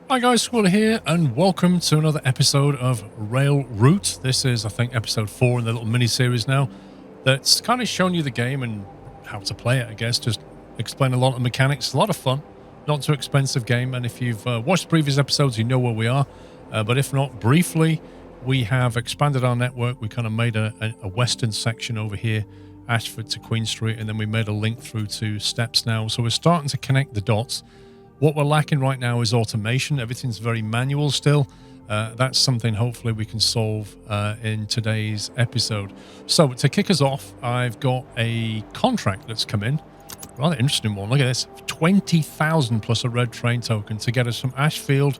Hi guys, Squall here, and welcome to another episode of Rail Route. This is, I think, episode 4 in the little mini-series now that's kind of showing you the game and how to play it, I guess. Just explain a lot of mechanics. A lot of fun, not too expensive game, and if you've watched previous episodes, you know where we are. But if not, briefly, we have expanded our network. We kind of made a western section over here, Ashford to Queen Street, and then we made a link through to Steps now. So we're starting to connect the dots. What we're lacking right now is automation. Everything's very manual still. That's something hopefully we can solve in today's episode. So to kick us off, I've got a contract that's come in. Rather interesting one. Look at this. 20,000 plus a red train token to get us from Ashfield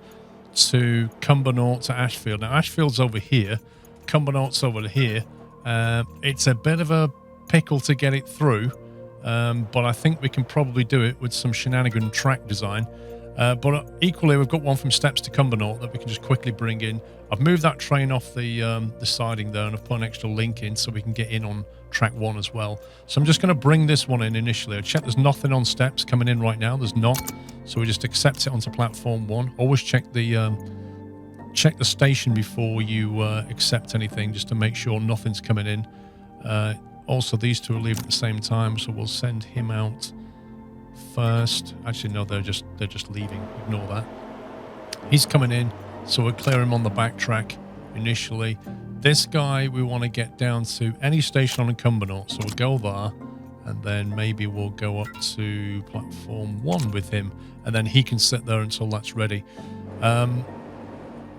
to Cumbernauld to Ashfield. Now, Ashfield's over here. Cumbernault's over here. It's a bit of a pickle to get it through. But I think we can probably do it with some shenanigan track design. But equally, we've got one from Steps to Cumbernauld that we can just quickly bring in. I've moved that train off the siding there, and I've put an extra link in so we can get in on track 1 as well. So I'm just going to bring this one in initially. I check there's nothing on Steps coming in right now. There's not. So we just accept it onto platform 1. Always check the station before you accept anything, just to make sure nothing's coming in. Also, these two are leaving at the same time, so we'll send him out first. Actually, no, they're just leaving. Ignore that. He's coming in, so we'll clear him on the back track initially. This guy we want to get down to any station on Cumbernauld, so we'll go there, and then maybe we'll go up to platform 1 with him, and then he can sit there until that's ready.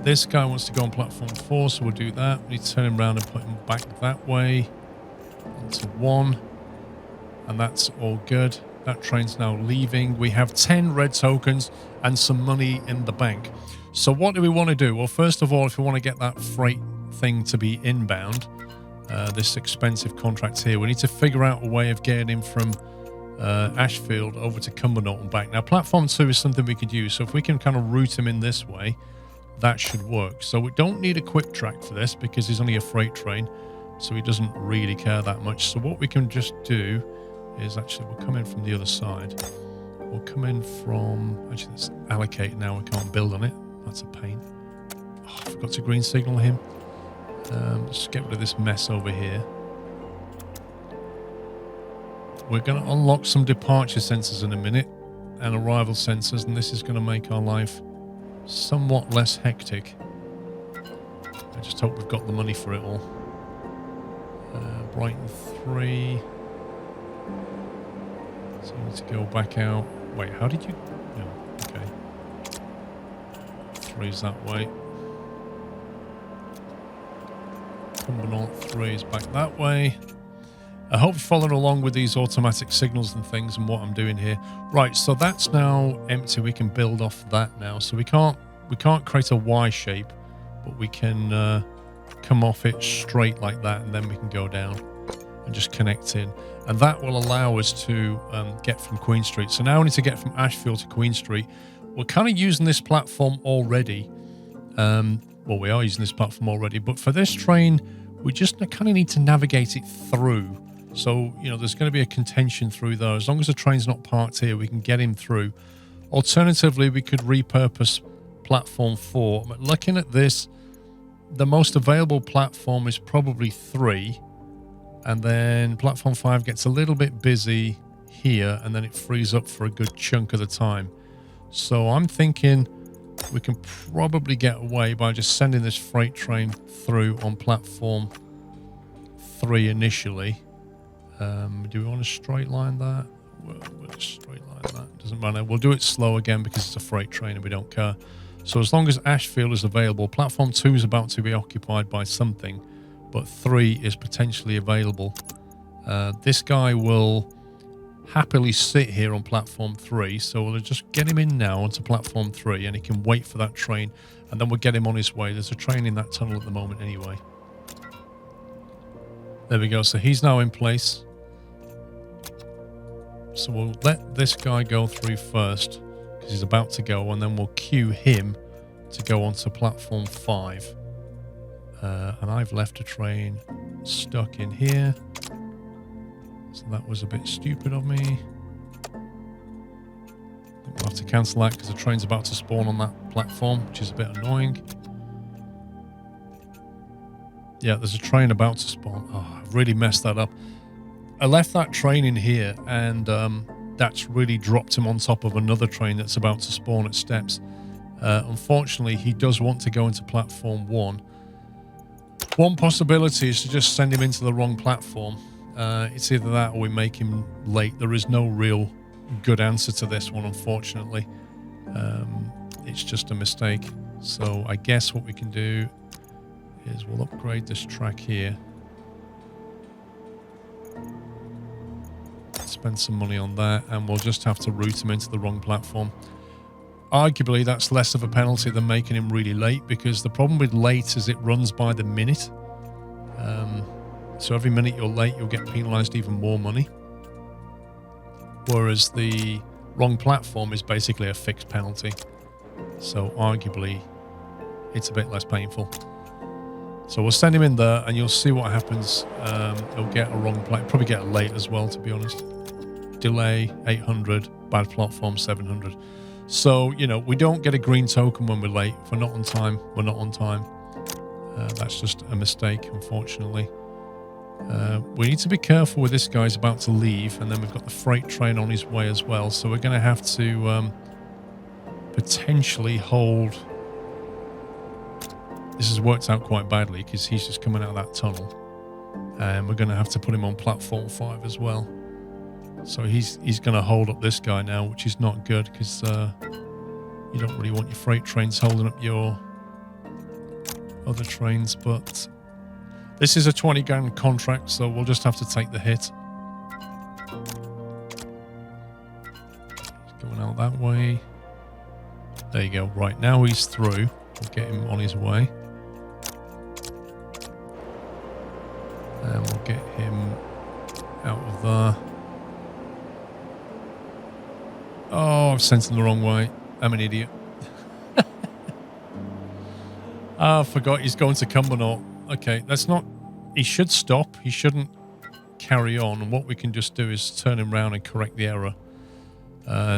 This guy wants to go on platform 4, so we'll do that. We need to turn him around and put him back that way. Onto 1, and that's all good. That train's now leaving. We have 10 red tokens and some money in the bank. So what do we want to do? Well, first of all, if we want to get that freight thing to be inbound, this expensive contract here, we need to figure out a way of getting him from Ashfield over to Cumbernauld and back. Now, platform 2 is something we could use, so if we can kind of route him in this way, that should work. So we don't need a quick track for this because he's only a freight train, so he doesn't really care that much. So what we can just do is actually we'll come in from the other side. We'll come in from, actually let's allocate now, we can't build on it. That's a pain. Oh, I forgot to green signal him. Let's get rid of this mess over here. We're going to unlock some departure sensors in a minute and arrival sensors, and this is going to make our life somewhat less hectic. I just hope we've got the money for it all. Brighton 3. So we need to go back out. Wait, how did you... Oh, okay. 3's that way. Cumbernauld 3 is back that way. I hope you're following along with these automatic signals and things and what I'm doing here. Right, so that's now empty. We can build off that now. So we can't create a Y shape, but we can come off it straight like that, and then we can go down and just connect in, and that will allow us to get from Queen Street. So now we need to get from Ashfield to Queen Street. We're kind of using this platform already. Well, we are using this platform already, but for this train, we just kind of need to navigate it through. So, you know, there's going to be a contention through there. As long as the train's not parked here, we can get him through. Alternatively, we could repurpose platform 4. But looking at this, the most available platform is probably 3. And then platform 5 gets a little bit busy here, and then it frees up for a good chunk of the time. So I'm thinking we can probably get away by just sending this freight train through on platform 3 initially. Do we want to straight line that? We'll just straight line that. Doesn't matter. We'll do it slow again because it's a freight train and we don't care. So as long as Ashfield is available, platform 2 is about to be occupied by something, but 3 is potentially available. This guy will happily sit here on platform 3, so we'll just get him in now onto platform 3, and he can wait for that train, and then we'll get him on his way. There's a train in that tunnel at the moment anyway. There we go. So he's now in place. So we'll let this guy go through first because he's about to go, and then we'll queue him to go onto platform 5. And I've left a train stuck in here. So that was a bit stupid of me. We'll have to cancel that because the train's about to spawn on that platform, which is a bit annoying. Yeah, there's a train about to spawn. Oh, I've really messed that up. I left that train in here, and that's really dropped him on top of another train that's about to spawn at steps. Unfortunately, he does want to go into platform 1. One possibility is to just send him into the wrong platform. It's either that or we make him late. There is no real good answer to this one, unfortunately. It's just a mistake. So I guess what we can do is we'll upgrade this track here. Spend some money on that, and we'll just have to route him into the wrong platform. Arguably, that's less of a penalty than making him really late, because the problem with late is it runs by the minute. So every minute you're late, you'll get penalised even more money. Whereas the wrong platform is basically a fixed penalty. So arguably, it's a bit less painful. So we'll send him in there, and you'll see what happens. He'll get a wrong play, probably get a late as well, to be honest. Delay 800, bad platform 700. So, you know, we don't get a green token when we're late. If we're not on time, we're not on time. That's just a mistake, unfortunately. We need to be careful with this guy's about to leave, and then we've got the freight train on his way as well. So we're going to have to potentially hold. This has worked out quite badly because he's just coming out of that tunnel, and we're going to have to put him on platform 5 as well. So he's going to hold up this guy now, which is not good, because you don't really want your freight trains holding up your other trains. But this is a 20 grand contract, so we'll just have to take the hit. He's going out that way. There you go. Right, now he's through. We'll get him on his way. And we'll get him out of there. Oh, I've sent him the wrong way. I'm an idiot. I forgot he's going to Cumbernauld. Okay, that's not... He should stop. He shouldn't carry on. And what we can just do is turn him around and correct the error.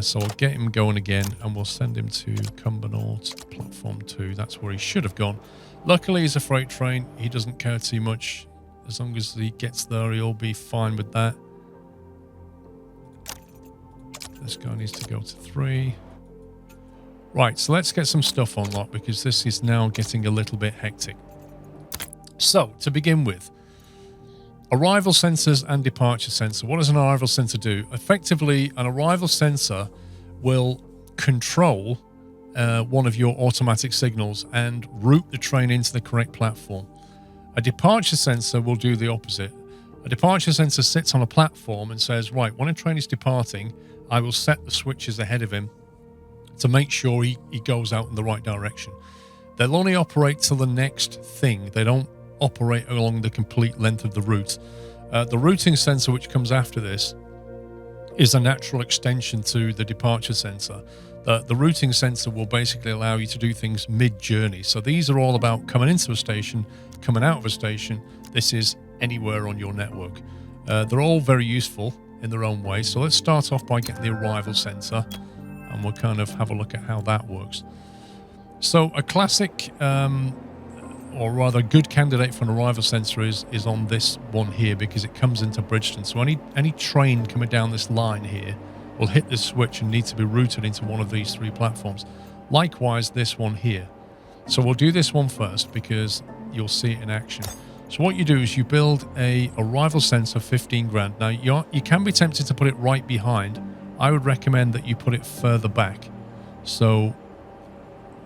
So I'll get him going again, and we'll send him to Cumbernauld, platform 2. That's where he should have gone. Luckily, he's a freight train. He doesn't care too much. As long as he gets there, he'll be fine with that. This guy needs to go to 3. Right, so let's get some stuff on lock, because this is now getting a little bit hectic. So, to begin with, arrival sensors and departure sensor. What does an arrival sensor do? Effectively, an arrival sensor will control one of your automatic signals and route the train into the correct platform. A departure sensor will do the opposite. A departure sensor sits on a platform and says, right, when a train is departing, I will set the switches ahead of him to make sure he goes out in the right direction. They'll only operate till the next thing. They don't operate along the complete length of the route. The routing sensor, which comes after this, is a natural extension to the departure sensor. The routing sensor will basically allow you to do things mid-journey. So these are all about coming into a station, coming out of a station. This is anywhere on your network. They're all very useful in their own way. So let's start off by getting the arrival sensor, and we'll kind of have a look at how that works. So a classic, or rather good candidate for an arrival sensor is on this one here, because it comes into Bridgeton. So any train coming down this line here will hit this switch and need to be routed into one of these 3 platforms. Likewise, this one here. So we'll do this one first, because you'll see it in action. So what you do is you build a arrival sensor, 15 grand. Now, you can be tempted to put it right behind. I would recommend that you put it further back. So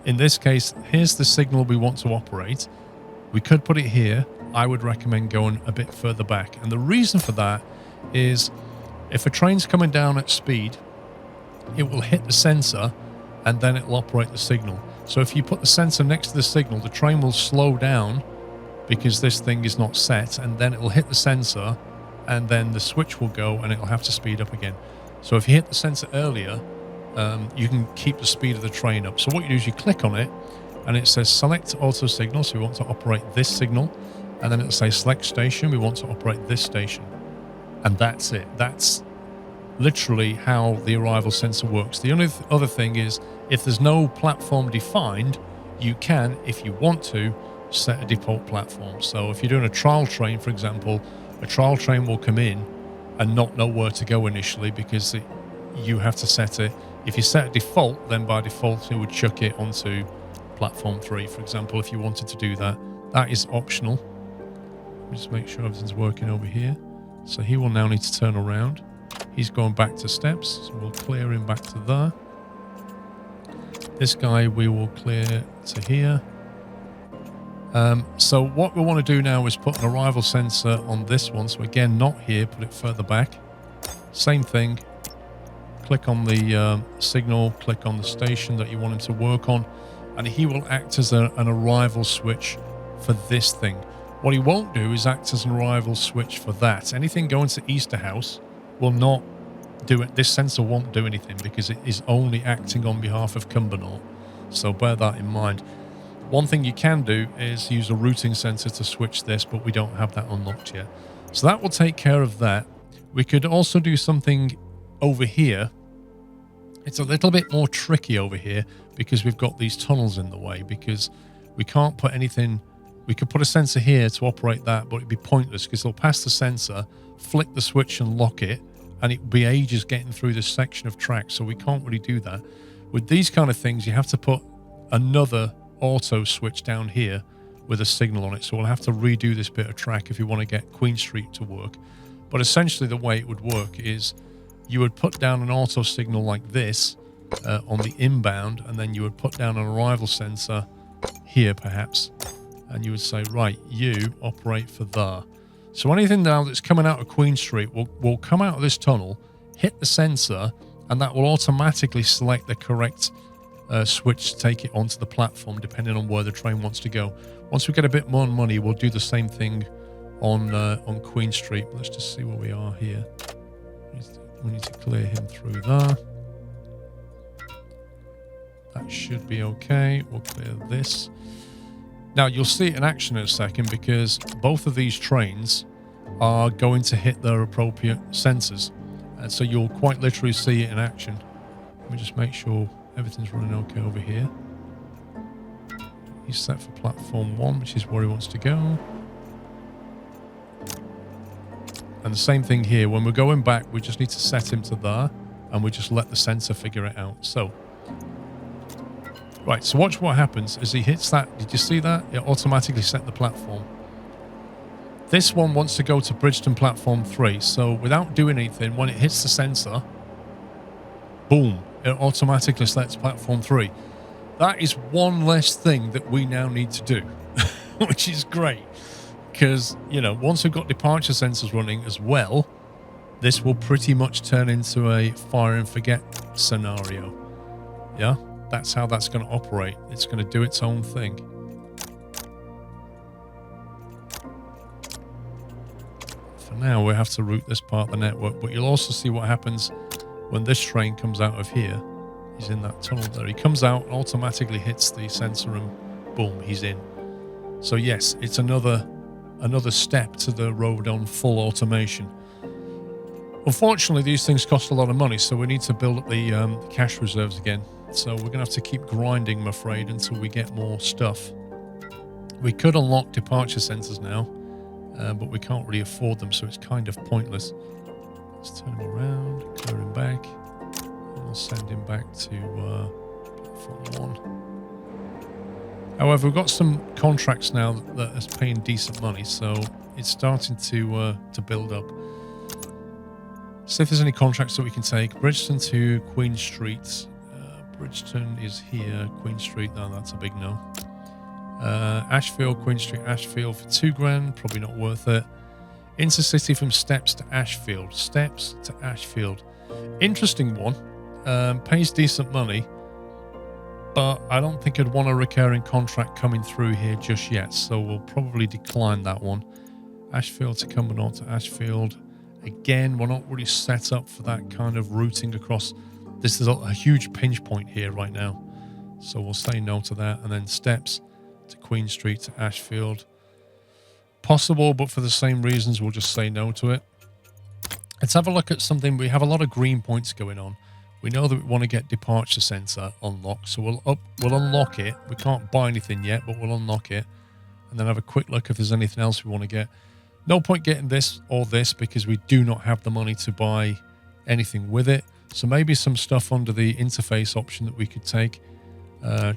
in this case, here's the signal we want to operate. We could put it here. I would recommend going a bit further back. And the reason for that is if a train's coming down at speed, it will hit the sensor and then it'll operate the signal. So if you put the sensor next to the signal, the train will slow down because this thing is not set, and then it will hit the sensor, and then the switch will go and it'll have to speed up again. So if you hit the sensor earlier, you can keep the speed of the train up. So what you do is you click on it, and it says select auto signal, so we want to operate this signal, and then it'll say select station, we want to operate this station. And that's it. That's literally how the arrival sensor works. The only other thing is, if there's no platform defined, you can, if you want to, set a default platform. So if you're doing a trial train, for example, a trial train will come in and not know where to go initially because you have to set it. If you set a default, then by default it would chuck it onto platform 3, for example, if you wanted to do that. That is optional. Just make sure everything's working over here. So he will now need to turn around. He's going back to steps, so we'll clear him back to there. This guy we will clear to here. So what we want to do now is put an arrival sensor on this one. So again, not here, put it further back. Same thing. Click on the signal, click on the station that you want him to work on, and he will act as an arrival switch for this thing. What he won't do is act as an arrival switch for that. Anything going to Easterhouse will not do it. This sensor won't do anything because it is only acting on behalf of Cumbernauld. So bear that in mind. One thing you can do is use a routing sensor to switch this, but we don't have that unlocked yet. So that will take care of that. We could also do something over here. It's a little bit more tricky over here because we've got these tunnels in the way, because we can't put anything. We could put a sensor here to operate that, but it'd be pointless because it'll pass the sensor, flick the switch and lock it, and it'd be ages getting through this section of track. So we can't really do that. With these kind of things, you have to put another auto switch down here with a signal on it. So we'll have to redo this bit of track if you want to get Queen Street to work. But essentially the way it would work is you would put down an auto signal like this on the inbound, and then you would put down an arrival sensor here perhaps, and you would say, right, you operate for there. So anything now that's coming out of Queen Street will come out of this tunnel, hit the sensor, and that will automatically select the correct switch to take it onto the platform, depending on where the train wants to go. Once we get a bit more money, we'll do the same thing on Queen Street. Let's just see where we are here. We need to clear him through there. That should be okay. We'll clear this. Now, you'll see it in action in a second because both of these trains are going to hit their appropriate sensors. And so you'll quite literally see it in action. Let me just make sure everything's running okay over here. He's set for platform 1, which is where he wants to go. And the same thing here. When we're going back, we just need to set him to there, and we just let the sensor figure it out. So, right, so watch what happens as he hits that. Did you see that? It automatically set the platform. This one wants to go to Bridgeton platform 3. So without doing anything, when it hits the sensor, boom, it automatically selects platform 3. That is one less thing that we now need to do, which is great. Because, you know, once we've got departure sensors running as well, this will pretty much turn into a fire and forget scenario. Yeah, that's how that's going to operate. It's going to do its own thing. For now, we have to route this part of the network, but you'll also see what happens when this train comes out of here. He's in that tunnel there. He comes out, automatically hits the sensor, and boom, he's in. So yes, it's another step to the road on full automation. Unfortunately, these things cost a lot of money, so we need to build up the cash reserves again. So we're going to have to keep grinding, I'm afraid, until we get more stuff. We could unlock departure sensors now, but we can't really afford them, so it's kind of pointless. Let's turn him around, clear him back, and we'll send him back to platform 1. However, we've got some contracts now that are paying decent money, so it's starting to build up. See if there's any contracts that we can take. Bridgeton to Queen Street. Bridgeton is here. Queen Street, no, that's a big no. Ashfield, Queen Street, Ashfield for £2,000, probably not worth it. Intercity from Steps to Ashfield. Steps to Ashfield. Interesting one. Pays decent money. But I don't think I'd want a recurring contract coming through here just yet, so we'll probably decline that one. Ashfield to Cumbernauld to Ashfield. Again, we're not really set up for that kind of routing across. This is a huge pinch point here right now, so we'll say no to that. And then Steps to Queen Street to Ashfield. Possible, but for the same reasons, we'll just say no to it. Let's have a look at something. We have a lot of green points going on. We know that we want to get departure sensor unlocked, so we'll unlock it. We can't buy anything yet, but we'll unlock it, and then have a quick look if there's anything else we want to get. No point getting this or this because we do not have the money to buy anything with it. So maybe some stuff under the interface option that we could take.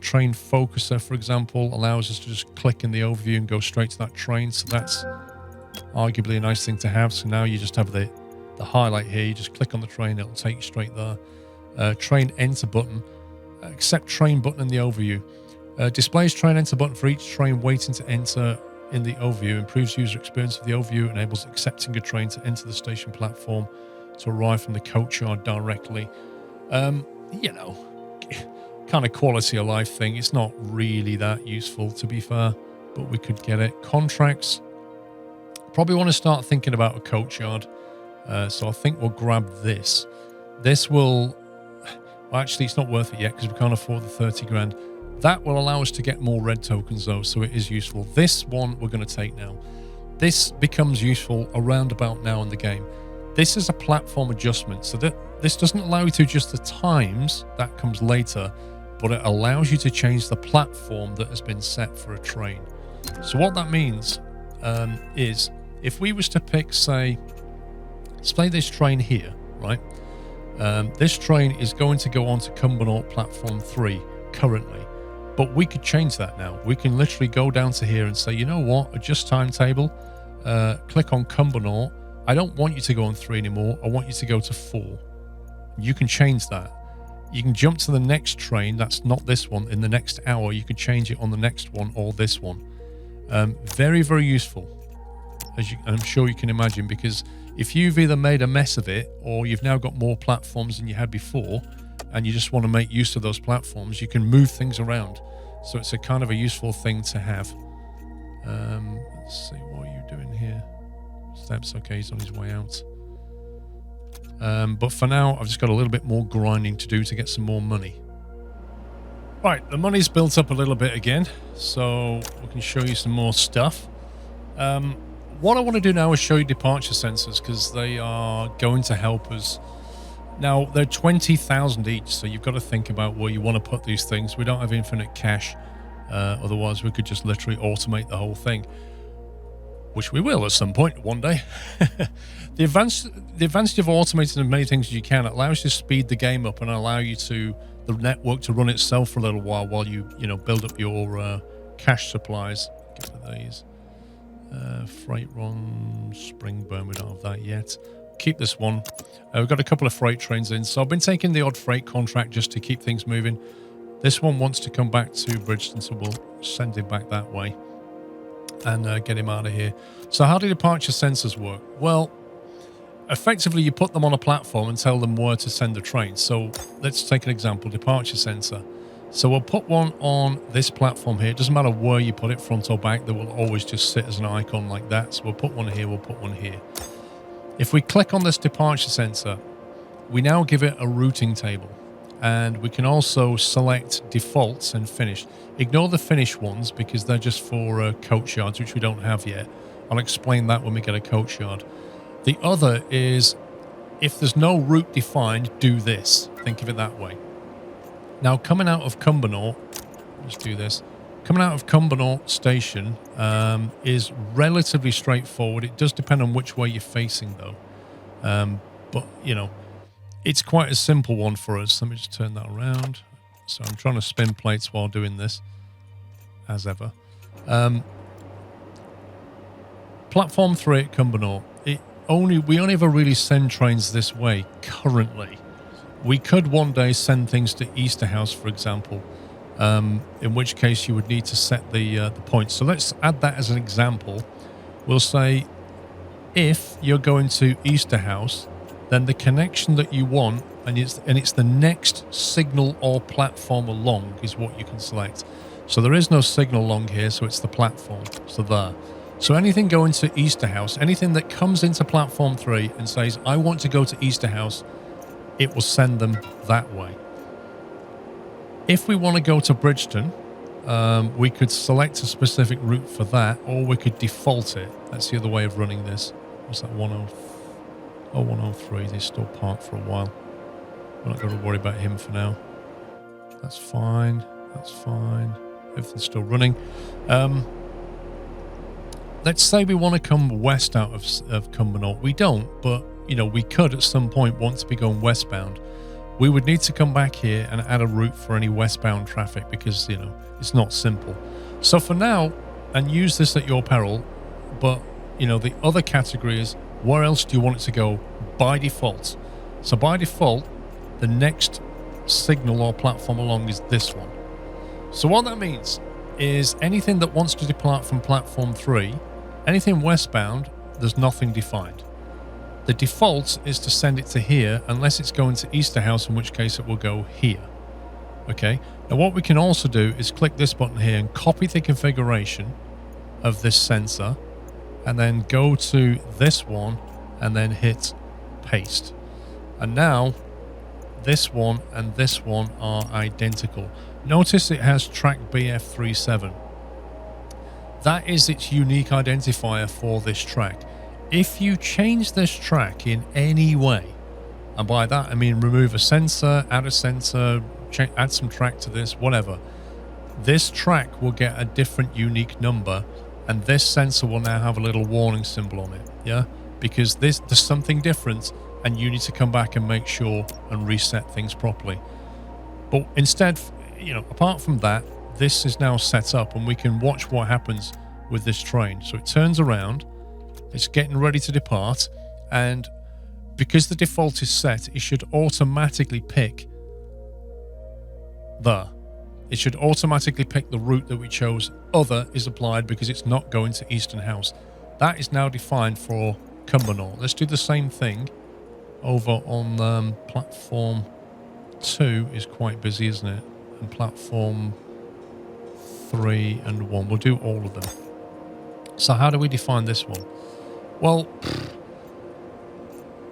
Train focuser, for example, allows us to just click in the overview and go straight to that train. So that's arguably a nice thing to have. So now you just have the highlight here. You just click on the train, it'll take you straight there. Train enter button. Accept train button in the overview. Displays train enter button for each train waiting to enter in the overview. Improves user experience of the overview. Enables accepting a train to enter the station platform to arrive from the coach yard directly. You know, kind of quality of life thing. It's not really that useful, to be fair, but we could get it. Contracts. Probably want to start thinking about a coach yard. So I think we'll grab this. This will... Well, actually, it's not worth it yet because we can't afford the 30 grand. That will allow us to get more red tokens, though, so it is useful. This one we're going to take now. This becomes useful around about now in the game. This is a platform adjustment, so that this doesn't allow you to adjust the times. That comes later, but it allows you to change the platform that has been set for a train. So what that means is if we was to pick, say, let's play this train here, right? This train is going to go on to Cumbernauld Platform 3 currently, but we could change that now. We can literally go down to here and say, you know what, adjust timetable, click on Cumbernauld. I don't want you to go on 3 anymore. I want you to go to 4. You can change that. You can jump to the next train. That's not this one. In the next hour, you could change it on the next one or this one. Very, very useful, as I'm sure you can imagine, because if you've either made a mess of it or you've now got more platforms than you had before and you just want to make use of those platforms, you can move things around. So it's a kind of a useful thing to have. Let's see, what are you doing here? Steps, okay, he's on his way out. But for now, I've just got a little bit more grinding to do to get some more money. Right, the money's built up a little bit again, so we can show you some more stuff. What I want to do now is show you departure sensors, because they are going to help us. Now, they're 20,000 each, so you've got to think about where you want to put these things. We don't have infinite cash, otherwise we could just literally automate the whole thing, which we will at some point one day. The advantage of automating as many things as you can, it allows you to speed the game up and allow you to the network to run itself for a little while you build up your cash supplies. Get rid of these. Freight run, spring burn, we don't have that yet. Keep this one. We've got a couple of freight trains in, so I've been taking the odd freight contract just to keep things moving. This one wants to come back to Bridgeton, so we'll send him back that way and get him out of here. So how do departure sensors work? Well, effectively you put them on a platform and tell them where to send the train. So let's take an example, departure sensor. So we'll put one on this platform here. It doesn't matter where you put it, front or back, they will always just sit as an icon like that. So we'll put one here, we'll put one here. If we click on this departure sensor, we now give it a routing table. And we can also select defaults and finish. Ignore the finish ones because they're just for coach yards, which we don't have yet. I'll explain that when we get a coach yard. The other is, if there's no route defined, do this. Think of it that way. Now, coming out of Cumbernauld, let's do this. Coming out of Cumbernauld Station is relatively straightforward. It does depend on which way you're facing, though. But, it's quite a simple one for us. Let me just turn that around. So I'm trying to spin plates while doing this, as ever. Platform 3 at Cumbernauld. We only ever really send trains this way currently. We could one day send things to Easterhouse, for example, in which case you would need to set the points. So let's add that as an example. We'll say if you're going to Easterhouse, then the connection that you want, and it's the next signal or platform along is what you can select. So there is no signal along here, so it's the platform. So there. So anything going to Easterhouse, anything that comes into platform 3 and says, I want to go to Easterhouse, it will send them that way. If we want to go to Bridgeton, we could select a specific route for that, or we could default it. That's the other way of running this. What's that, 10? 0103, he's still parked for a while. We're not going to worry about him for now. That's fine. That's fine. Everything's still running. Let's say we want to come west out of Cumbernauld. We don't, but, you know, we could at some point want to be going westbound. We would need to come back here and add a route for any westbound traffic because, you know, it's not simple. So for now, and use this at your peril, but, you know, the other category is where else do you want it to go by default? So by default, the next signal or platform along is this one. So what that means is anything that wants to depart from platform 3, anything westbound, there's nothing defined. The default is to send it to here unless it's going to Easterhouse, in which case it will go here. Okay, now what we can also do is click this button here and copy the configuration of this sensor and then go to this one and then hit paste. And now this one and this one are identical. Notice it has track BF37. That is its unique identifier for this track. If you change this track in any way, and by that I mean remove a sensor, add a sensor, add some track to this, whatever, this track will get a different unique number, and this sensor will now have a little warning symbol on it, yeah? Because there's something different, and you need to come back and make sure and reset things properly. But instead, you know, apart from that, this is now set up and we can watch what happens with this train. So it turns around, it's getting ready to depart, and because the default is set, it should automatically pick it should automatically pick the route that we chose. Other is applied because it's not going to Eastern House. That is now defined for Cumbernauld. Let's do the same thing over on platform 2 is quite busy, isn't it? And platform 3 and 1. We'll do all of them. So how do we define this one? Well,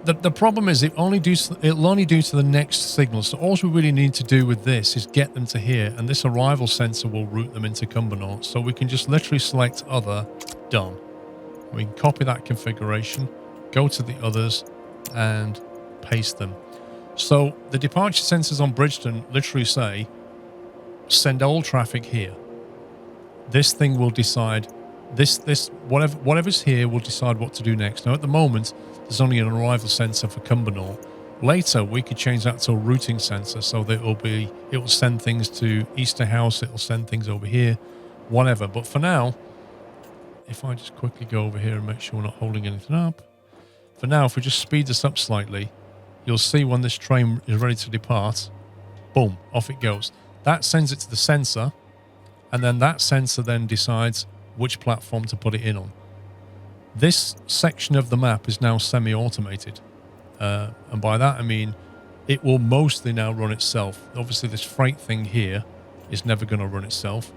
the problem is it'll only do to the next signal. So all we really need to do with this is get them to here, and this arrival sensor will route them into Cumbernauld. So we can just literally select other, done. We can copy that configuration, go to the others, and paste them. So the departure sensors on Bridgeton literally say, send all traffic here. This thing will decide, whatever's here will decide what to do next. Now at the moment, there's only an arrival sensor for Cumbernauld. Later, we could change that to a routing sensor so that it will send things to Easterhouse, it will send things over here, whatever. But for now, if I just quickly go over here and make sure we're not holding anything up. For now, if we just speed this up slightly, you'll see when this train is ready to depart, boom, off it goes. That sends it to the sensor, and then that sensor then decides which platform to put it in on. This section of the map is now semi-automated. And by that, I mean, it will mostly now run itself. Obviously, this freight thing here is never going to run itself.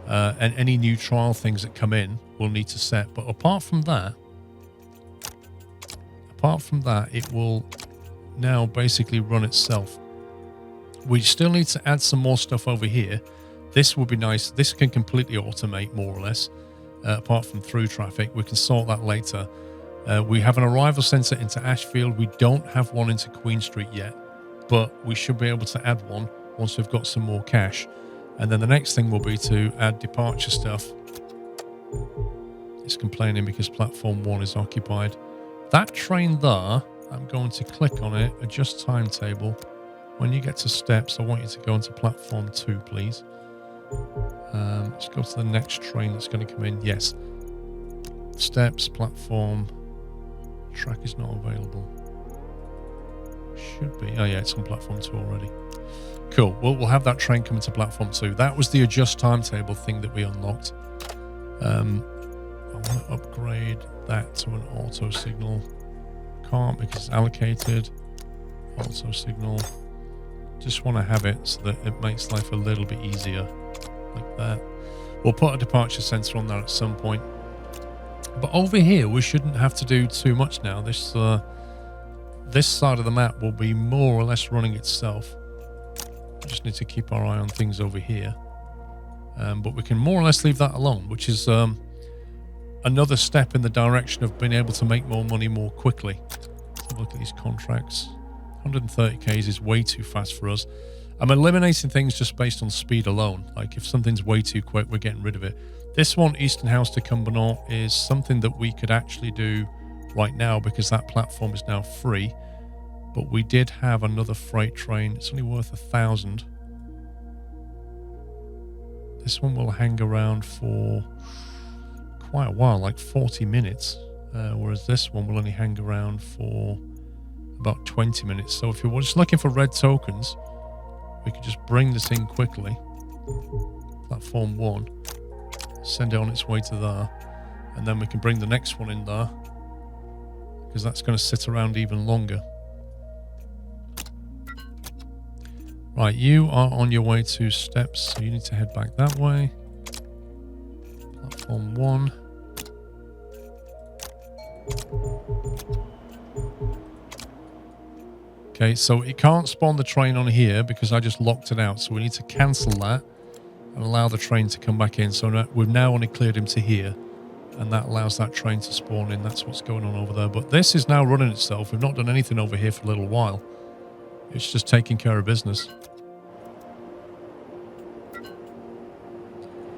And any new trial things that come in will need to set. But apart from that, it will now basically run itself. We still need to add some more stuff over here. This would be nice. This can completely automate more or less. Apart from through traffic, we can sort that later. We have an arrival sensor into Ashfield. We don't have one into Queen Street yet, but we should be able to add one once we've got some more cash. And then the next thing will be to add departure stuff. It's complaining because platform 1 is occupied. That train there, I'm going to click on it, adjust timetable. When you get to steps, I want you to go into platform 2, please. Let's go to the next train that's going to come in. Yes. Steps, platform. Track is not available. Should be. Oh, yeah, it's on platform 2 already. Cool. We'll have that train coming to platform 2. That was the adjust timetable thing that we unlocked. I want to upgrade that to an auto signal. Can't because it's allocated. Auto signal. Just want to have it so that it makes life a little bit easier. Like that. We'll put a departure sensor on there at some point. But over here, we shouldn't have to do too much now. This side of the map will be more or less running itself. We just need to keep our eye on things over here. But we can more or less leave that alone, which is another step in the direction of being able to make more money more quickly. have a look at these contracts. 130 k's is way too fast for us. I'm eliminating things just based on speed alone. Like if something's way too quick, we're getting rid of it. This one, Eastern House to Cumbernauld, is something that we could actually do right now because that platform is now free. But we did have another freight train. It's only worth 1,000. This one will hang around for quite a while, like 40 minutes. Whereas this one will only hang around for about 20 minutes. So if you're just looking for red tokens, we could just bring this in quickly. Platform 1. Send it on its way to there. And then we can bring the next one in there, because that's going to sit around even longer. Right, you are on your way to steps, so you need to head back that way. Platform 1. Okay, so it can't spawn the train on here because I just locked it out. So we need to cancel that and allow the train to come back in. So we've now only cleared him to here, and that allows that train to spawn in. That's what's going on over there. But this is now running itself. We've not done anything over here for a little while. It's just taking care of business.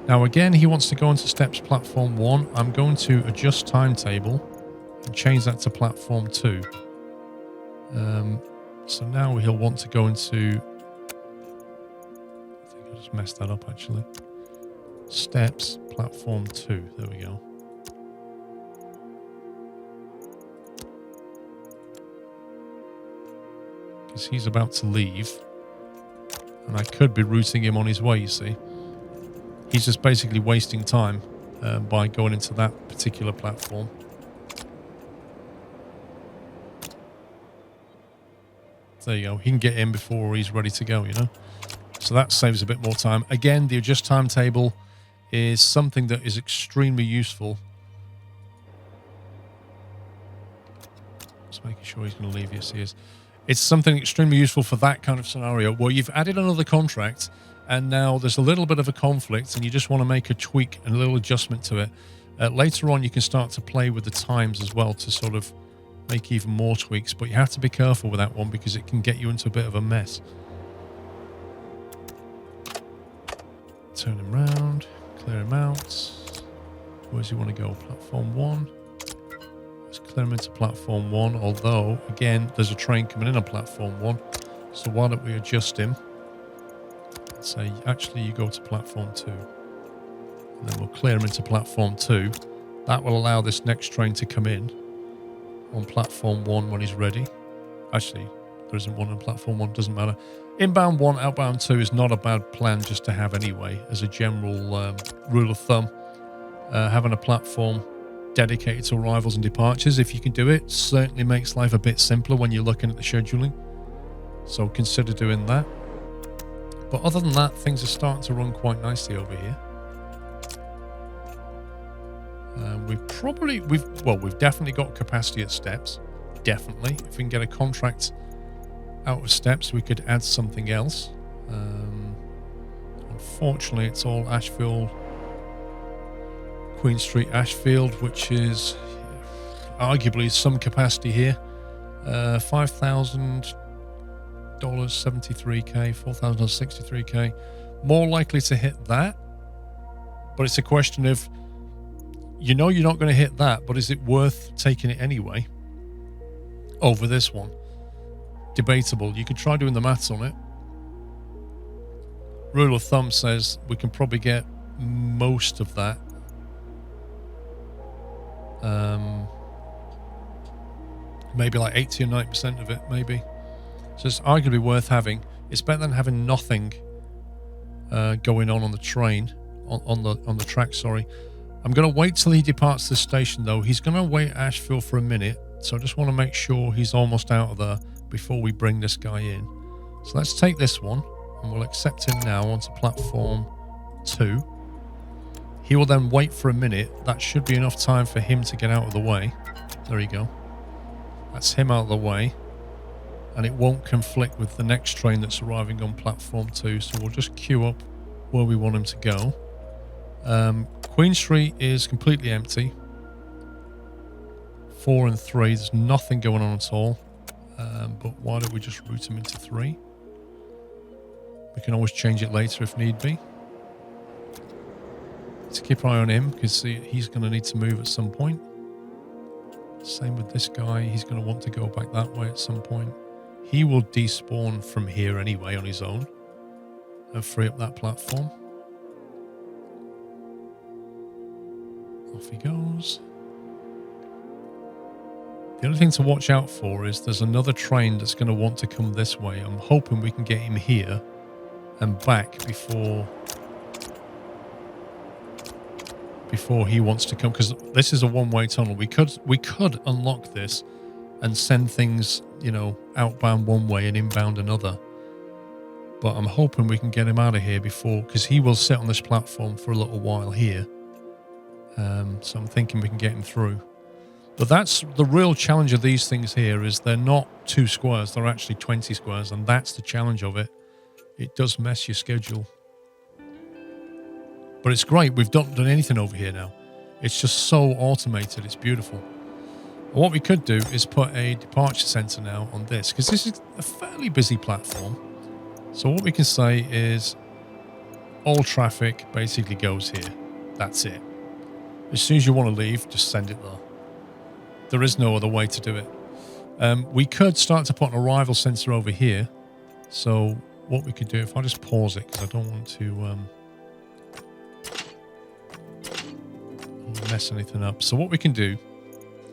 Now again, he wants to go into steps platform 1. I'm going to adjust timetable and change that to platform 2. So now he'll want to go into... I think I just messed that up actually. Steps platform 2. There we go. Because he's about to leave. And I could be routing him on his way, you see. He's just basically wasting time by going into that particular platform. There you go. He can get in before he's ready to go, you know. So that saves a bit more time. Again, the adjust timetable is something that is extremely useful. Just making sure he's going to leave. Yes, he is. It's something extremely useful for that kind of scenario where you've added another contract and now there's a little bit of a conflict and you just want to make a tweak and a little adjustment to it. Later on, you can start to play with the times as well to sort of make even more tweaks, but you have to be careful with that one because it can get you into a bit of a mess. Turn him round, clear him out. Where does he want to go? Platform 1. Let's clear him into platform 1, although, again, there's a train coming in on platform 1. So why don't we adjust him? Let's say, actually, you go to platform 2. And then we'll clear him into platform 2. That will allow this next train to come in on platform 1 when he's ready. Actually, there isn't one on platform 1, doesn't matter. Inbound 1, outbound 2 is not a bad plan just to have anyway, as a general rule of thumb. Having a platform dedicated to arrivals and departures, if you can do it, certainly makes life a bit simpler when you're looking at the scheduling. So consider doing that. But other than that, things are starting to run quite nicely over here. We've definitely got capacity at steps. Definitely. If we can get a contract out of steps, we could add something else. Unfortunately, it's all Ashfield, Queen Street, Ashfield, which is arguably some capacity here. $5,000, 73k, 4,063k. More likely to hit that, but it's a question of, you know, you're not going to hit that, but is it worth taking it anyway over this one? Debatable. You could try doing the maths on it. Rule of thumb says we can probably get most of that. Maybe like 80 or 90% of it, maybe. So it's arguably worth having. It's better than having nothing going on the train, on the track, sorry. I'm going to wait till he departs the station, though. He's going to wait at Ashfield for a minute, so I just want to make sure he's almost out of there before we bring this guy in. So let's take this one, and we'll accept him now onto platform 2. He will then wait for a minute. That should be enough time for him to get out of the way. There you go. That's him out of the way. And it won't conflict with the next train that's arriving on platform 2, so we'll just queue up where we want him to go. Queen Street is completely empty. 4 and 3, there's nothing going on at all. But why don't we just route him into 3? We can always change it later if need be. Let's keep an eye on him because he's going to need to move at some point. Same with this guy. He's going to want to go back that way at some point. He will despawn from here anyway on his own and free up that platform. Off he goes. The only thing to watch out for is there's another train that's going to want to come this way. I'm hoping we can get him here and back before he wants to come, because this is a one-way tunnel. We could unlock this and send things, you know, outbound one way and inbound another. But I'm hoping we can get him out of here before, because he will sit on this platform for a little while here. So I'm thinking we can get him through. But that's the real challenge of these things here, is they're not 2 squares, they're actually 20 squares, and that's the challenge of it. It does mess your schedule. But it's great, we've not done anything over here now. It's just so automated, it's beautiful. And what we could do is put a departure center now on this, because this is a fairly busy platform. So what we can say is all traffic basically goes here. That's it. As soon as you want to leave, just send it there. There is no other way to do it. We could start to put an arrival sensor over here. So what we could do, if I just pause it, because I don't want to mess anything up. So what we can do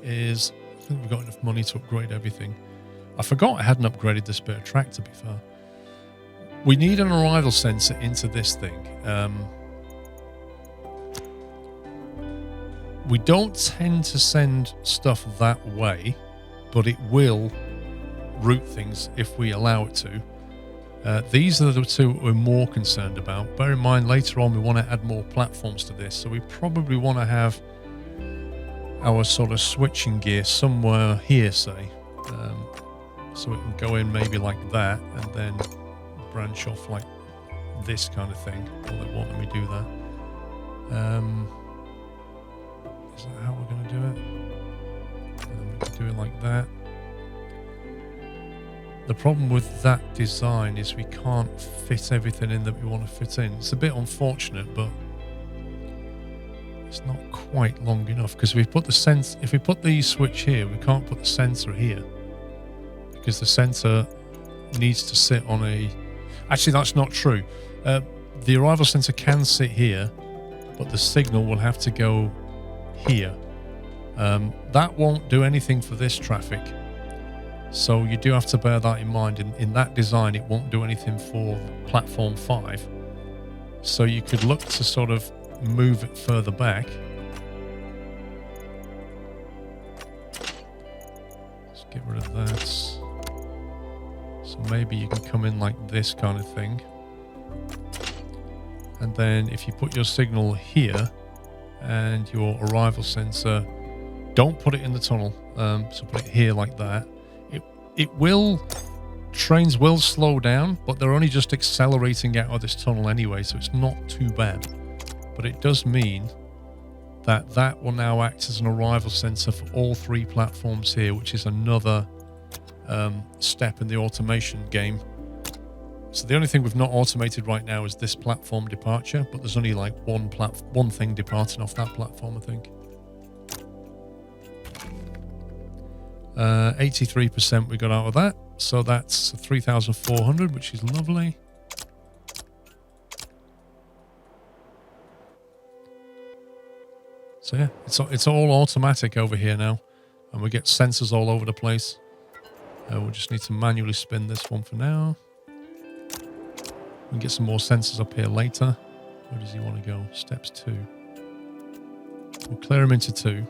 is, I think we've got enough money to upgrade everything. I forgot I hadn't upgraded this bit of track, to be fair. We need an arrival sensor into this thing. We don't tend to send stuff that way, but it will route things if we allow it to. These are the 2 we're more concerned about. Bear in mind, later on we want to add more platforms to this, so we probably want to have our sort of switching gear somewhere here, say. So it can go in maybe like that and then branch off like this kind of thing. Well, they won't let me do that. Is that how we're going to do it? And then we can do it like that. The problem with that design is we can't fit everything in that we want to fit in. It's a bit unfortunate, but it's not quite long enough, because if we put the switch here, we can't put the sensor here, because the sensor needs to sit on a... Actually, that's not true. The arrival sensor can sit here, but the signal will have to go here. That won't do anything for this traffic. So you do have to bear that in mind. In that design, it won't do anything for platform 5. So you could look to sort of move it further back. Let's get rid of that. So maybe you can come in like this kind of thing. And then if you put your signal here and your arrival sensor, don't put it in the tunnel. So put it here like that. Trains will slow down, but they're only just accelerating out of this tunnel anyway, so it's not too bad. But it does mean that will now act as an arrival sensor for all 3 platforms here, which is another step in the automation game. So the only thing we've not automated right now is this platform departure, but there's only like one thing departing off that platform, I think. 83% we got out of that, so that's 3,400, which is lovely. So yeah, it's all automatic over here now, and we get sensors all over the place. We'll just need to manually spin this one for now. We can get some more sensors up here later. Where does he want to go? Steps 2. We'll clear him into 2.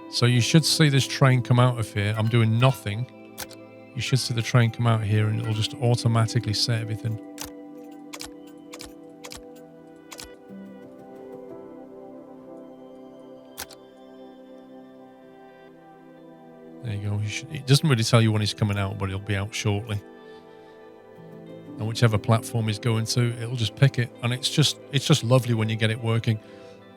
So you should see this train come out of here. I'm doing nothing. You should see the train come out here and it'll just automatically set everything. There you go. It doesn't really tell you when he's coming out, but he'll be out shortly. And whichever platform he's going to, it'll just pick it. And it's just lovely when you get it working.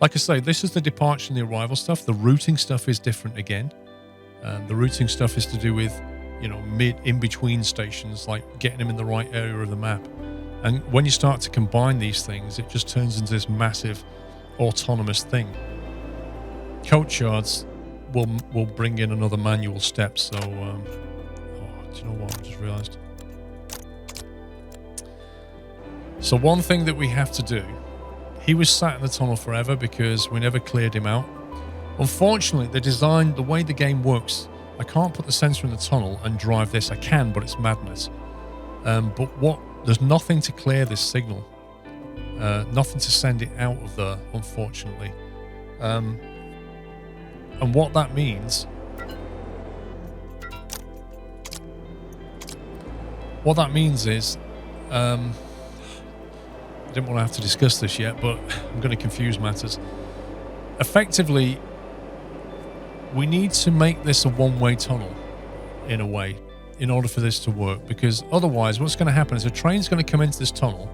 Like I say, this is the departure and the arrival stuff. The routing stuff is different again. The routing stuff is to do with, in between stations, like getting them in the right area of the map. And when you start to combine these things, it just turns into this massive autonomous thing. Coach yards will bring in another manual step. So, do you know what? I just realized. So one thing that we have to do, he was sat in the tunnel forever because we never cleared him out. Unfortunately, the way the game works, I can't put the sensor in the tunnel and drive this. I can, but it's madness. There's nothing to clear this signal. Nothing to send it out of there, unfortunately. And what that means... is... I didn't want to have to discuss this yet, but I'm going to confuse matters. Effectively, we need to make this a one-way tunnel, in a way, in order for this to work, because otherwise what's going to happen is a train's going to come into this tunnel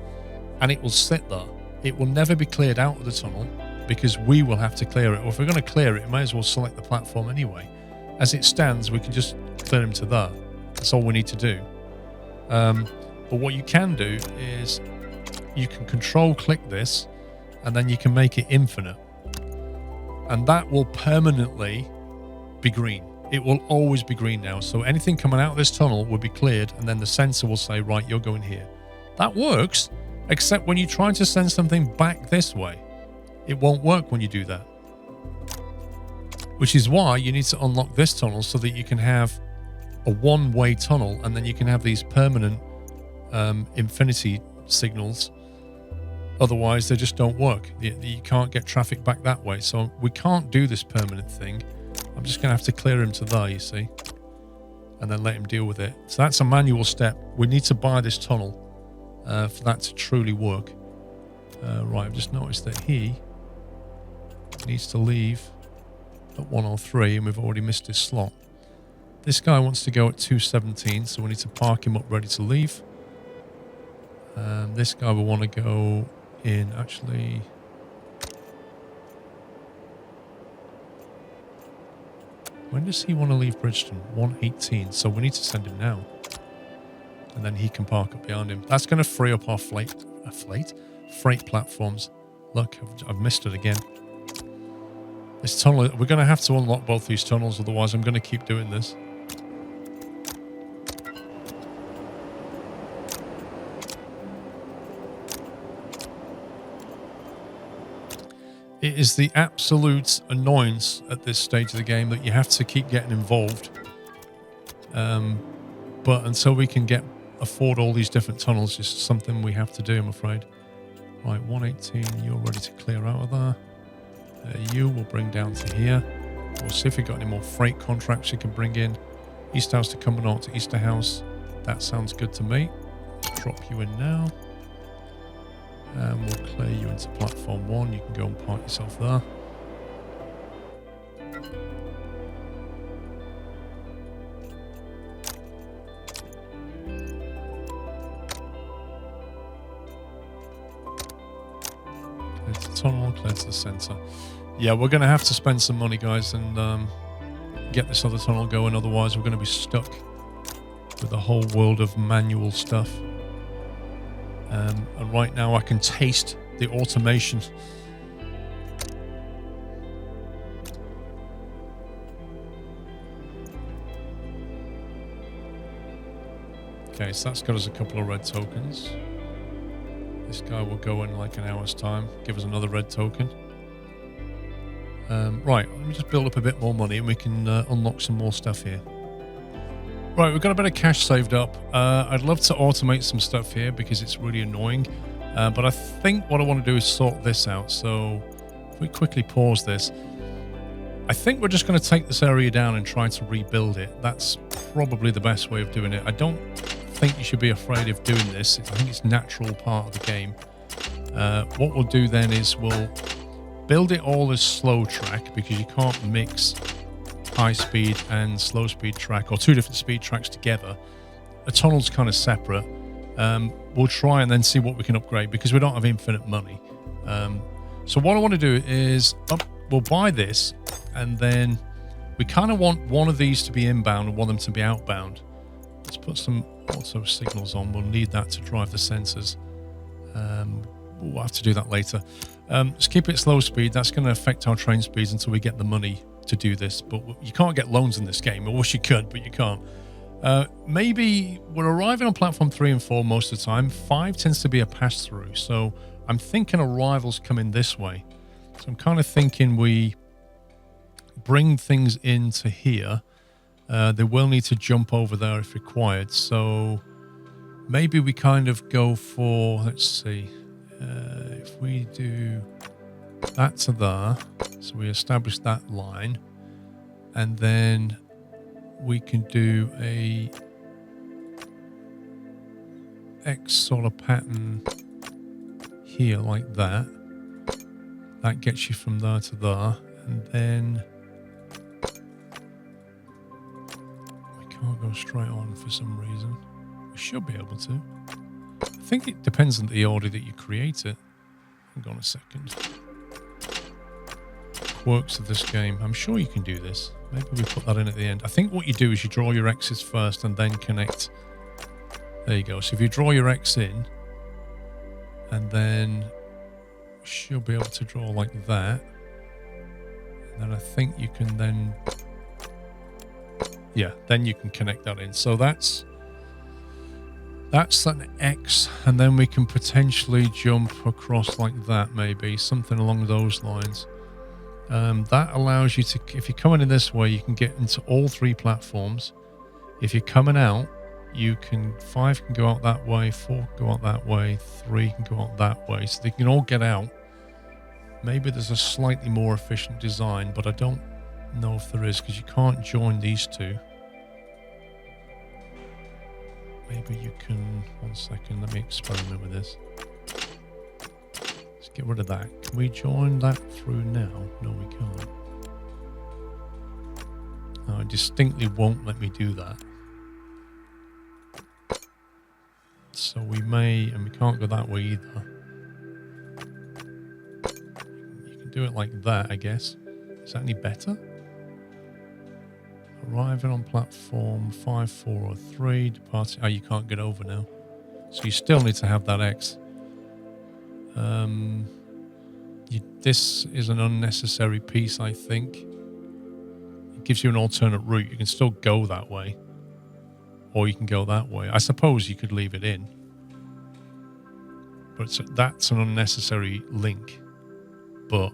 and it will sit there. It will never be cleared out of the tunnel because we will have to clear it. Or if we're going to clear it, we may as well select the platform anyway. As it stands, we can just clear him to there. That's all we need to do. But what you can do is you can control click this and then you can make it infinite. And that will permanently be green. It will always be green now. So anything coming out of this tunnel will be cleared and then the sensor will say, right, you're going here. That works, except when you try to send something back this way. It won't work when you do that. Which is why you need to unlock this tunnel so that you can have a one-way tunnel and then you can have these permanent infinity signals. Otherwise, they just don't work. You can't get traffic back that way. So we can't do this permanent thing. I'm just going to have to clear him to there, you see, and then let him deal with it. So that's a manual step. We need to buy this tunnel for that to truly work. Right, I've just noticed that he needs to leave at 103, and we've already missed his slot. This guy wants to go at 217, so we need to park him up ready to leave. This guy will want to go in, actually. When does he want to leave Bridgeton? 118, so we need to send him now. And then he can park up behind him. That's going to free up our freight platforms. Look, I've missed it again. This tunnel, we're going to have to unlock both these tunnels, otherwise I'm going to keep doing this. It is the absolute annoyance at this stage of the game that you have to keep getting involved. But until we can afford all these different tunnels, it's something we have to do, I'm afraid. Right, 118, you're ready to clear out of there. You will bring down to here. We'll see if we've got any more freight contracts you can bring in. East House to Cumbernauld to Easter House. That sounds good to me. Drop you in now. And we'll clear you into platform 1. You can go and park yourself there. Clear to the tunnel, clear to the centre. Yeah, we're going to have to spend some money, guys, and get this other tunnel going. Otherwise, we're going to be stuck with a whole world of manual stuff. And right now I can taste the automation. Okay, so that's got us a couple of red tokens. This guy will go in like an hour's time, give us another red token. Right, let me just build up a bit more money and we can unlock some more stuff here. Right, we've got a bit of cash saved up. I'd love to automate some stuff here because it's really annoying. But I think what I want to do is sort this out. So if we quickly pause this, I think we're just going to take this area down and try to rebuild it. That's probably the best way of doing it. I don't think you should be afraid of doing this. I think it's a natural part of the game. What we'll do then is we'll build it all as slow track because you can't mix high speed and slow speed track or two different speed tracks together. A tunnel's kind of separate. We'll try and then see what we can upgrade because we don't have infinite money. So what I want to do is we'll buy this and then We kind of want one of these to be inbound and one of them to be outbound. Let's put some auto signals on. We'll need that to drive the sensors. We'll have to do that later. Let's keep it slow speed. That's going to affect our train speeds until we get the money to do this. But you can't get loans in this game. I wish you could, but you can't. Maybe we're arriving on platform 3 and 4 most of the time. 5 tends to be a pass-through. So I'm thinking arrivals come in this way. So I'm kind of thinking we bring things into here. They will need to jump over there if required. So maybe we kind of go for, let's see, if we do that to there, so we establish that line, and then we can do a X sort of pattern here like that. That gets you from there to there, and then we can't go straight on for some reason. We should be able to. I think it depends on the order that you create it. Hang on a second. Quirks of this game. I'm sure you can do this. Maybe we put that in at the end. I think what you do is you draw your X's first and then connect. There you go. So if you draw your X in, and then you should be able to draw like that. And then I think you can then, yeah, then you can connect that in. So that's an X, and then we can potentially jump across like that, maybe something along those lines. That allows you to, if you're coming in this way, you can get into all 3 platforms. If you're coming out, you can 5 can go out that way, 4 can go out that way, 3 can go out that way, so they can all get out. Maybe there's a slightly more efficient design, but I don't know if there is, because you can't join these 2. Maybe you can, 1 second, let me experiment with this. Let's get rid of that. Can we join that through now? No, we can't. No, it distinctly won't let me do that. So we may, and we can't go that way either. You can do it like that, I guess. Is that any better? Arriving on platform 5, 4, or 3. Departing. Oh, you can't get over now. So you still need to have that X. This is an unnecessary piece, I think. It gives you an alternate route. You can still go that way. Or you can go that way. I suppose you could leave it in. But that's an unnecessary link. But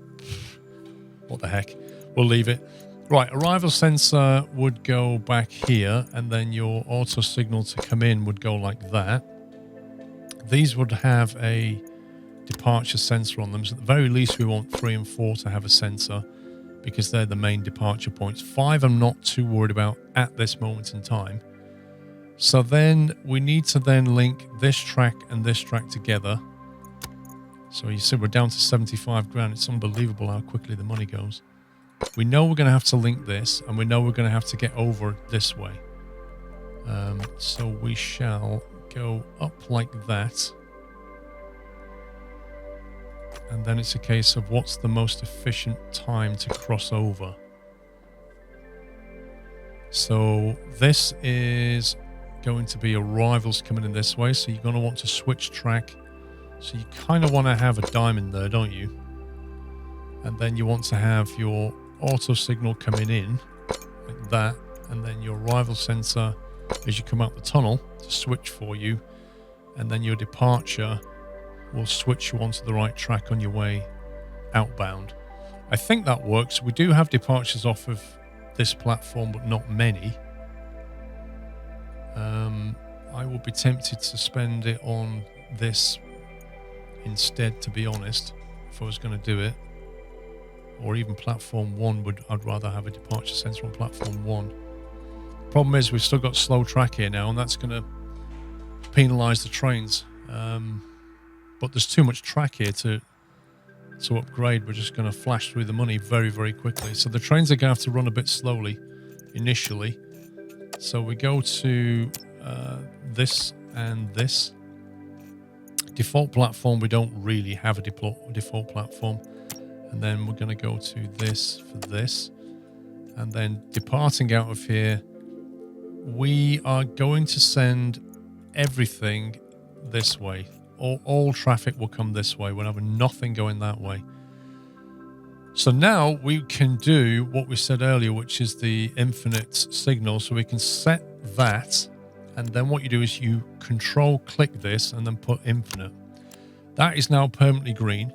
what the heck? We'll leave it. Right, arrival sensor would go back here, and then your auto signal to come in would go like that. These would have a departure sensor on them. So at the very least, we want 3 and 4 to have a sensor, because they're the main departure points. 5 I'm not too worried about at this moment in time. So then we need to then link this track and this track together. So you see we're down to 75 grand. It's unbelievable how quickly the money goes. We know we're going to have to link this, and we know we're going to have to get over this way. So we shall go up like that. And then it's a case of what's the most efficient time to cross over. So this is going to be arrivals coming in this way. So you're going to want to switch track. So you kind of want to have a diamond there, don't you? And then you want to have your auto signal coming in like that, and then your arrival sensor as you come out the tunnel to switch for you, and then your departure will switch you onto the right track on your way outbound. I think that works. We do have departures off of this platform, but not many. I would be tempted to spend it on this instead, to be honest, if I was going to do it. Or even platform 1 I'd rather have a departure sensor on platform 1. Problem is we've still got slow track here now, and that's going to penalise the trains. But there's too much track here to upgrade. We're just going to flash through the money very, very quickly. So the trains are going to have to run a bit slowly initially. So we go to this and this. Default platform, we don't really have a default platform. And then we're going to go to this for this. And then departing out of here, we are going to send everything this way. All traffic will come this way. We'll have nothing going that way. So now we can do what we said earlier, which is the infinite signal. So we can set that, and then what you do is you control click this and then put infinite. That is now permanently green,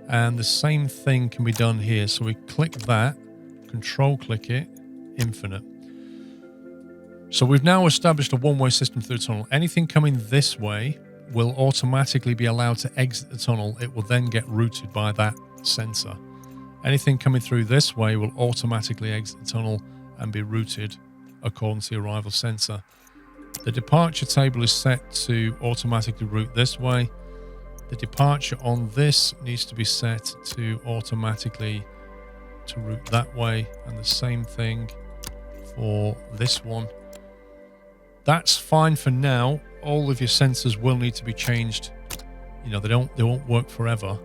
and the same thing can be done here. So we click that, control click it, infinite. So we've now established a one-way system through the tunnel. Anything coming this way will automatically be allowed to exit the tunnel. It will then get routed by that sensor. Anything coming through this way will automatically exit the tunnel and be routed according to the arrival sensor. The departure table is set to automatically route this way. The departure on this needs to be set to automatically to route that way, and the same thing for this one. That's fine for now. All of your sensors will need to be changed. You know, they won't work forever.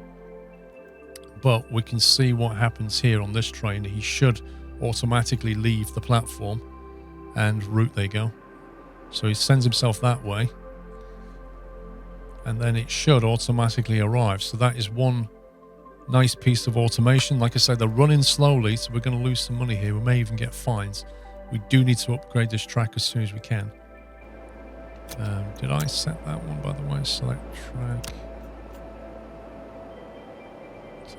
But we can see what happens here on this train. He should automatically leave the platform and route they go. So he sends himself that way. And then it should automatically arrive. So that is one nice piece of automation. Like I said, they're running slowly, so we're going to lose some money here. We may even get fines. We do need to upgrade this track as soon as we can. Did I set that one, by the way? Select track. So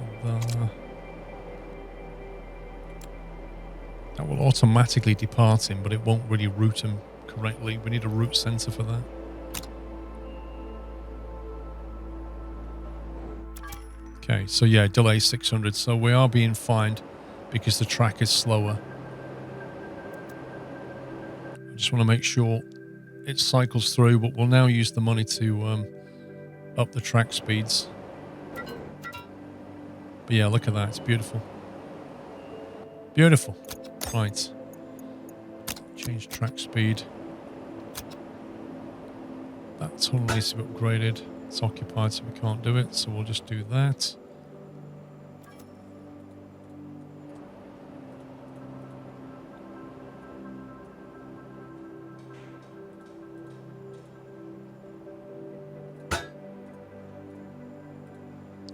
that will automatically depart him, but it won't really route him correctly. We need a route sensor for that. Okay, so yeah, delay 600. So we are being fined because the track is slower. I just want to make sure it cycles through, but we'll now use the money to up the track speeds. But yeah, look at that. It's beautiful. Beautiful. Right. Change track speed. That tunnel needs to be upgraded. It's occupied, so we can't do it. So we'll just do that.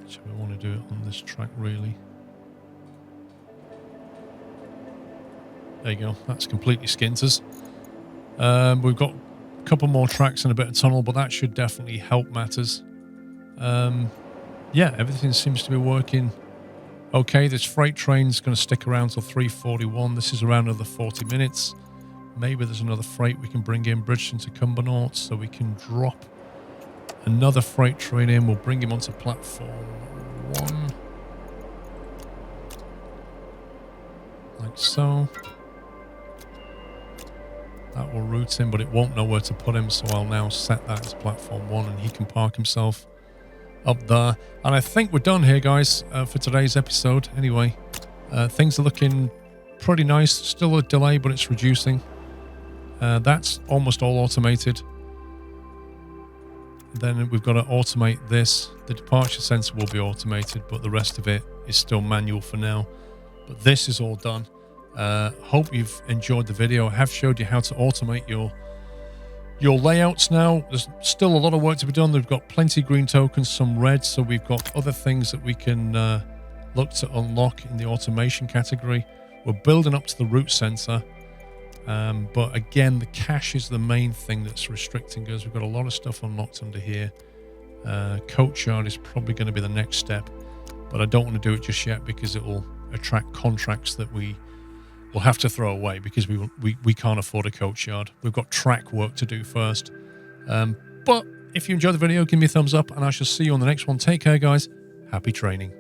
So we want to do it on this track, really. There you go. That's completely skint us. We've got a couple more tracks and a bit of tunnel, but that should definitely help matters. Yeah, everything seems to be working okay. This freight train's going to stick around till 3:41. This is around another 40 minutes. Maybe there's another freight we can bring in, Bridgeton to Cumbernauld, so we can drop another freight train in. We'll bring him onto platform 1. Like so. That will route him, but it won't know where to put him, so I'll now set that as platform 1 and he can park himself up there. And I think we're done here, guys, for today's episode. Anyway, things are looking pretty nice. Still a delay, but it's reducing. That's almost all automated. Then we've got to automate this. The departure sensor will be automated, but the rest of it is still manual for now. But this is all done. Hope you've enjoyed the video. I have showed you how to automate your layouts now. There's still a lot of work to be done. We've got plenty of green tokens, some red, so we've got other things that we can look to unlock in the automation category. We're building up to the route sensor. But again, the cache is the main thing that's restricting us. We've got a lot of stuff unlocked under here. Coachyard is probably going to be the next step, but I don't want to do it just yet because it will attract contracts that we will have to throw away because we can't afford a coachyard. We've got track work to do first. But if you enjoyed the video, give me a thumbs up and I shall see you on the next one. Take care, guys. Happy training.